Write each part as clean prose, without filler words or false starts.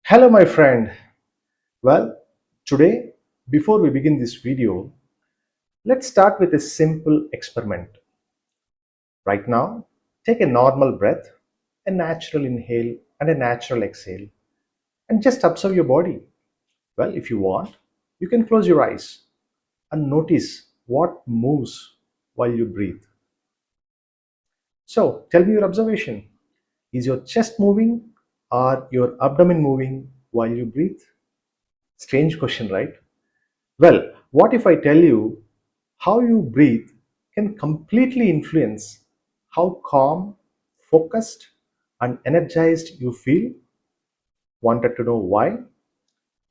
Hello, my friend. Well, today, before we begin this video, let's start with a simple experiment. Right now, take a normal breath, a natural inhale, and a natural exhale, and just observe your body. Well, if you want, you can close your eyes and notice what moves while you breathe. So, tell me your observation. Is your chest moving or your abdomen moving while you breathe? Strange question, right? Well, what if I tell you how you breathe can completely influence how calm, focused, and energized you feel? Wanted to know why?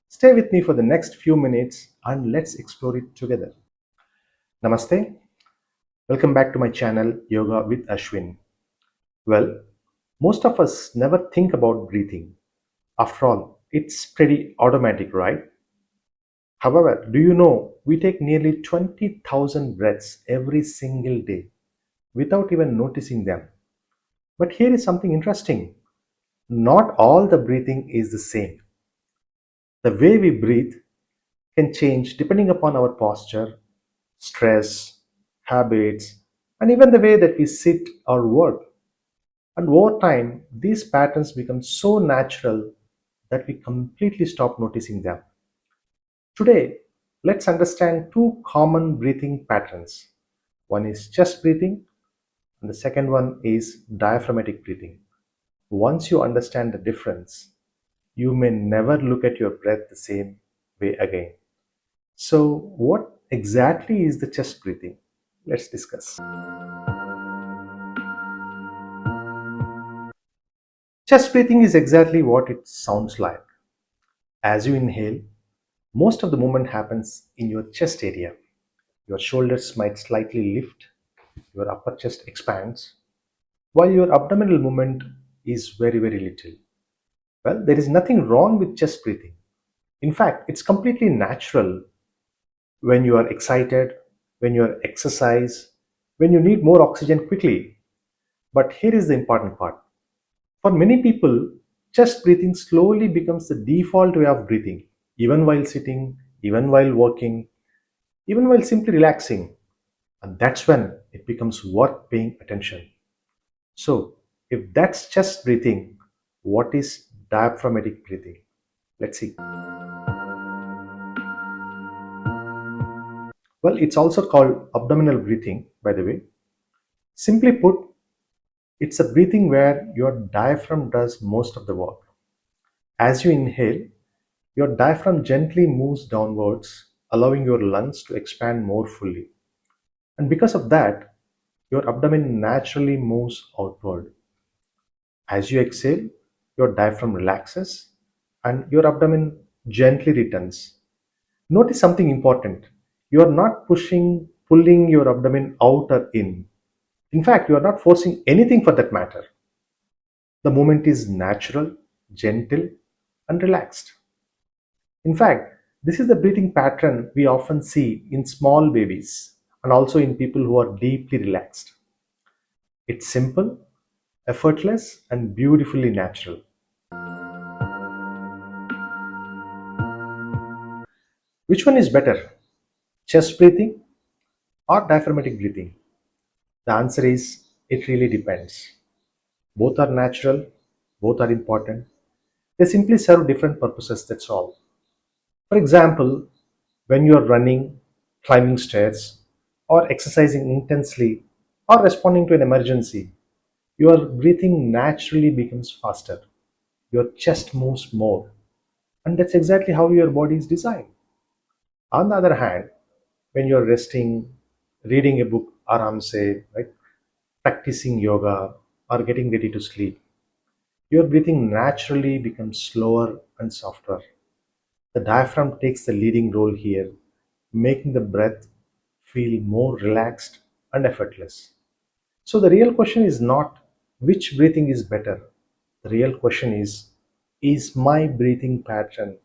Stay with me for the next few minutes and let's explore it together. Namaste. Welcome back to my channel Yoga with Ashwin. Well, most of us never think about breathing. After all, it's pretty automatic, right? However, do you know we take nearly 20,000 breaths every single day without even noticing them? But here is something interesting. Not all the breathing is the same. The way we breathe can change depending upon our posture, stress, habits, and even the way that we sit or work. And over time, these patterns become so natural that we completely stop noticing them. Today, let's understand two common breathing patterns. One is chest breathing, and the second one is diaphragmatic breathing. Once you understand the difference, you may never look at your breath the same way again. So, what exactly is the chest breathing? Let's discuss. Chest breathing is exactly what it sounds like. As you inhale, most of the movement happens in your chest area. Your shoulders might slightly lift, your upper chest expands, while your abdominal movement is very little. Well, there is nothing wrong with chest breathing. In fact, it's completely natural when you are excited, when you are exercise, when you need more oxygen quickly. But here is the important part. For many people, chest breathing slowly becomes the default way of breathing, even while sitting, even while walking, even while simply relaxing. And that's when it becomes worth paying attention. So, if that's chest breathing, what is diaphragmatic breathing? Let's see. Well, it's also called abdominal breathing, by the way. Simply put, it's a breathing where your diaphragm does most of the work. As you inhale, your diaphragm gently moves downwards, allowing your lungs to expand more fully. And because of that, your abdomen naturally moves outward. As you exhale, your diaphragm relaxes and your abdomen gently returns. Notice something important. You are not pulling your abdomen out or in. In fact, you are not forcing anything for that matter. The movement is natural, gentle, and relaxed. In fact, this is the breathing pattern we often see in small babies and also in people who are deeply relaxed. It's simple, effortless, and beautifully natural. Which one is better, chest breathing or diaphragmatic breathing? The answer is it really depends. Both are natural, both are important. They simply serve different purposes, that's all. For example, when you are running, climbing stairs, or exercising intensely, or responding to an emergency, your breathing naturally becomes faster. Your chest moves more. And that's exactly how your body is designed. On the other hand, when you're resting, reading a book, aram se, right, practicing yoga, or getting ready to sleep, your breathing naturally becomes slower and softer. The diaphragm takes the leading role here, making the breath feel more relaxed and effortless. So, the real question is not which breathing is better. The real question is my breathing pattern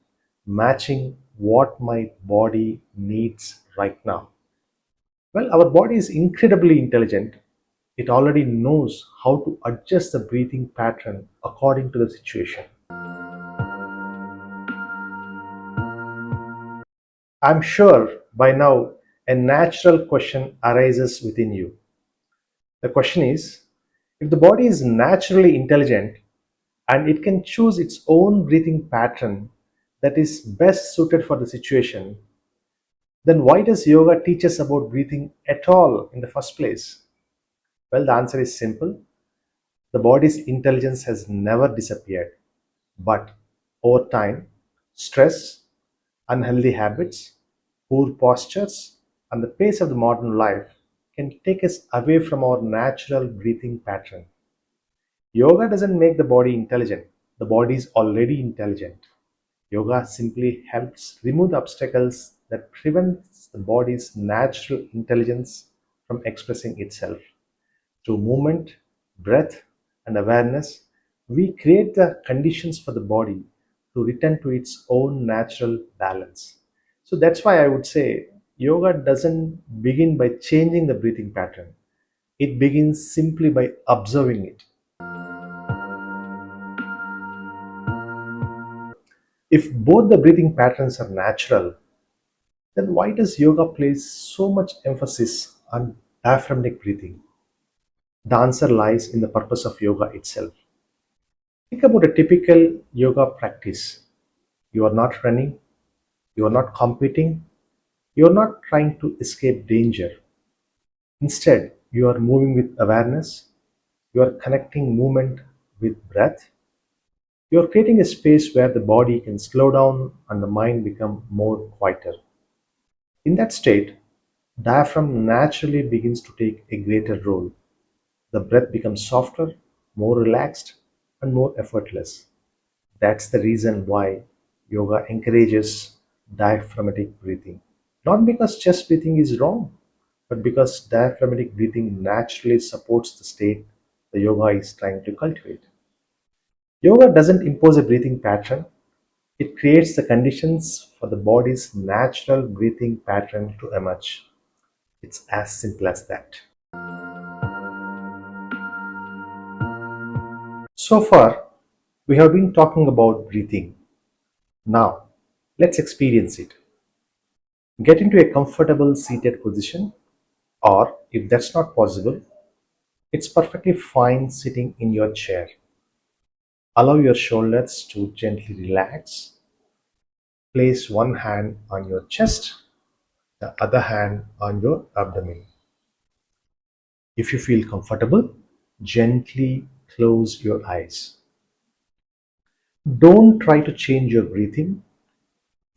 matching what my body needs right now? Well, our body is incredibly intelligent. It already knows how to adjust the breathing pattern according to the situation. I'm sure by now a natural question arises within you. The question is, if the body is naturally intelligent and it can choose its own breathing pattern that is best suited for the situation, then why does yoga teach us about breathing at all in the first place? Well, the answer is simple. The body's intelligence has never disappeared, but over time, stress, unhealthy habits, poor postures, and the pace of the modern life can take us away from our natural breathing pattern. Yoga doesn't make the body intelligent, the body is already intelligent. Yoga simply helps remove the obstacles that prevents the body's natural intelligence from expressing itself. Through movement, breath, and awareness, we create the conditions for the body to return to its own natural balance. So that's why I would say yoga doesn't begin by changing the breathing pattern. It begins simply by observing it. If both the breathing patterns are natural, then why does yoga place so much emphasis on diaphragmatic breathing? The answer lies in the purpose of yoga itself. Think about a typical yoga practice. You are not running, you are not competing, you are not trying to escape danger. Instead, you are moving with awareness, you are connecting movement with breath, you are creating a space where the body can slow down and the mind become more quieter. In that state, diaphragm naturally begins to take a greater role. The breath becomes softer, more relaxed, and more effortless. That's the reason why yoga encourages diaphragmatic breathing. Not because chest breathing is wrong, but because diaphragmatic breathing naturally supports the state the yoga is trying to cultivate. Yoga doesn't impose a breathing pattern, it creates the conditions for the body's natural breathing pattern to emerge. It's as simple as that. So far, we have been talking about breathing. Now, let's experience it. Get into a comfortable seated position, or if that's not possible, it's perfectly fine sitting in your chair. Allow your shoulders to gently relax. Place one hand on your chest, the other hand on your abdomen. If you feel comfortable, gently close your eyes. Don't try to change your breathing.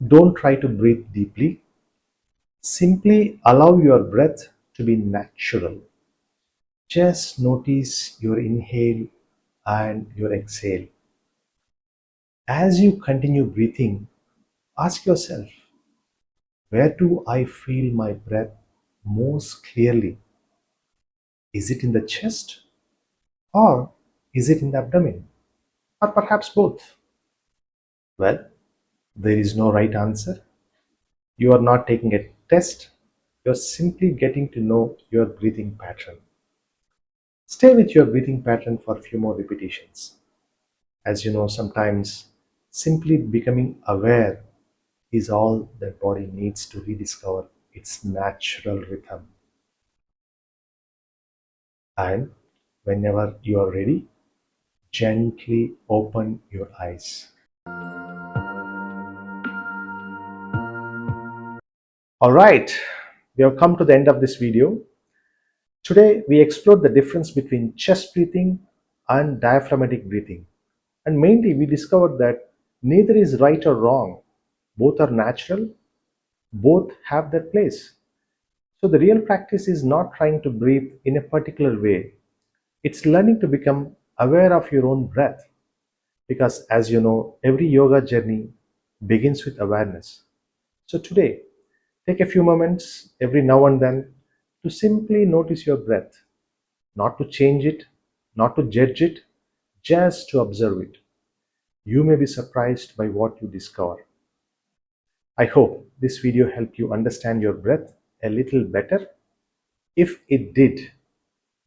Don't try to breathe deeply. Simply allow your breath to be natural. Just notice your inhale and your exhale. As you continue breathing, ask yourself, where do I feel my breath most clearly? Is it in the chest or is it in the abdomen? Or perhaps both? Well, there is no right answer. You are not taking a test. You're simply getting to know your breathing pattern. Stay with your breathing pattern for a few more repetitions. As you know, sometimes simply becoming aware is all that body needs to rediscover its natural rhythm. And whenever you are ready, gently open your eyes. All right, we have come to the end of this video. Today, we explored the difference between chest breathing and diaphragmatic breathing. And mainly, we discovered that neither is right or wrong. Both are natural, both have their place. So, the real practice is not trying to breathe in a particular way, it's learning to become aware of your own breath. Because, as you know, every yoga journey begins with awareness. So, today, take a few moments every now and then to simply notice your breath, not to change it, not to judge it, just to observe it. You may be surprised by what you discover. I hope this video helped you understand your breath a little better. If it did,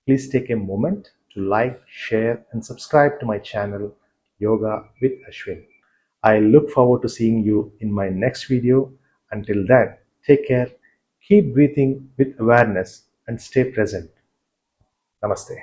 please take a moment to like, share, and subscribe to my channel, Yoga with Ashwin. I look forward to seeing you in my next video. Until then, take care, keep breathing with awareness, and stay present. Namaste.